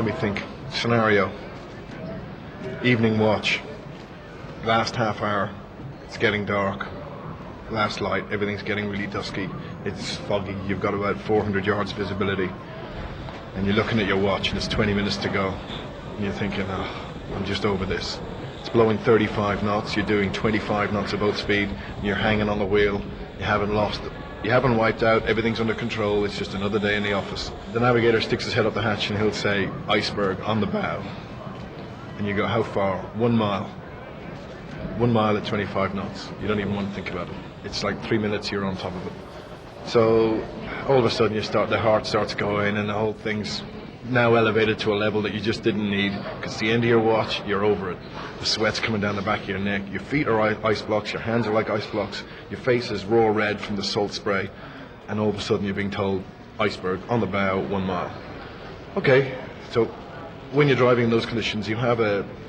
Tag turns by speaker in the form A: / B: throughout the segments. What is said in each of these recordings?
A: Let me think. Scenario. Evening watch. Last half hour. It's getting dark. Last light. Everything's getting really dusky. It's foggy. You've got about 400 yards visibility. And you're looking at your watch and it's 20 minutes to go. And you're thinking, oh, I'm just over this. It's blowing 35 knots. You're doing 25 knots of boat speed. And you're hanging on the wheel. You haven't lost it. You haven't wiped out, everything's under control, it's just another day in the office. The navigator sticks his head up the hatch and he'll say, iceberg on the bow. And you go, how far? 1 mile. 1 mile at 25 knots. You don't even want to think about it. It's like 3 minutes, you're on top of it. So all of a sudden the heart starts going and the whole thing's now elevated to a level that you just didn't need, because the end of your watch, you're over it. The sweat's coming down the back of your neck, your feet are ice blocks, your hands are like ice blocks, your face is raw red from the salt spray, and all of a sudden you're being told, iceberg on the bow, 1 mile. Okay, so when you're driving in those conditions, you have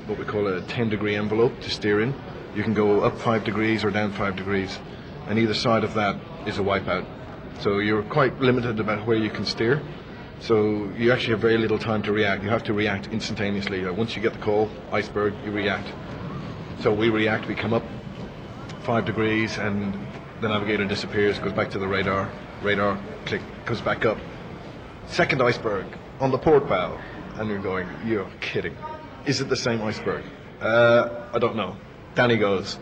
A: what we call a 10-degree envelope to steer in. You can go up 5 degrees or down 5 degrees, and either side of that is a wipeout. So you're quite limited about where you can steer. So you actually have very little time to react. You have to react instantaneously. Once you get the call, iceberg, you react. So we react, we come up 5 degrees and the navigator disappears, goes back to the radar, click, goes back up. Second iceberg on the port bow. And you're going, you're kidding. Is it the same iceberg? I don't know. Down he goes.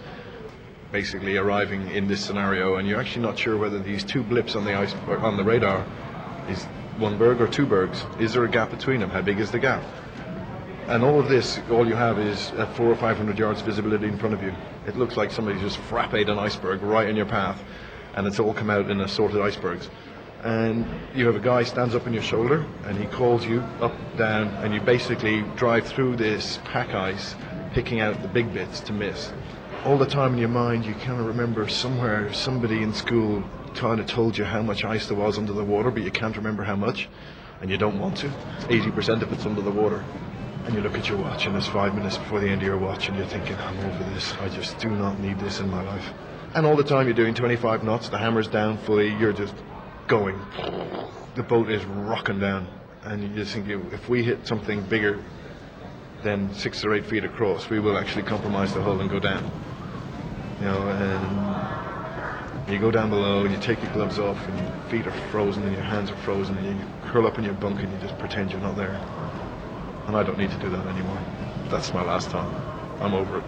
A: Basically arriving in this scenario, and you're actually not sure whether these two blips on the iceberg, on the radar, is 1 berg or 2 bergs. Is there a gap between them? How big is the gap? And all of this, all you have is 400 or 500 yards visibility in front of you. It looks like somebody just frapped an iceberg right in your path, and it's all come out in assorted icebergs. And you have a guy stands up on your shoulder, and he calls you up, down, and you basically drive through this pack ice, picking out the big bits to miss. All the time in your mind, you kind of remember somewhere somebody in school kind of told you how much ice there was under the water, but you can't remember how much, and you don't want to. 80% of it's under the water. And you look at your watch, and it's 5 minutes before the end of your watch, and you're thinking, I'm over this. I just do not need this in my life. And all the time you're doing 25 knots, the hammer's down fully, you're just going. The boat is rocking down, and you just think, if we hit something bigger than 6 or 8 feet across, we will actually compromise the hull and go down. You know, and you go down below and you take your gloves off and your feet are frozen and your hands are frozen and you curl up in your bunk and you just pretend you're not there. And I don't need to do that anymore. That's my last time. I'm over it.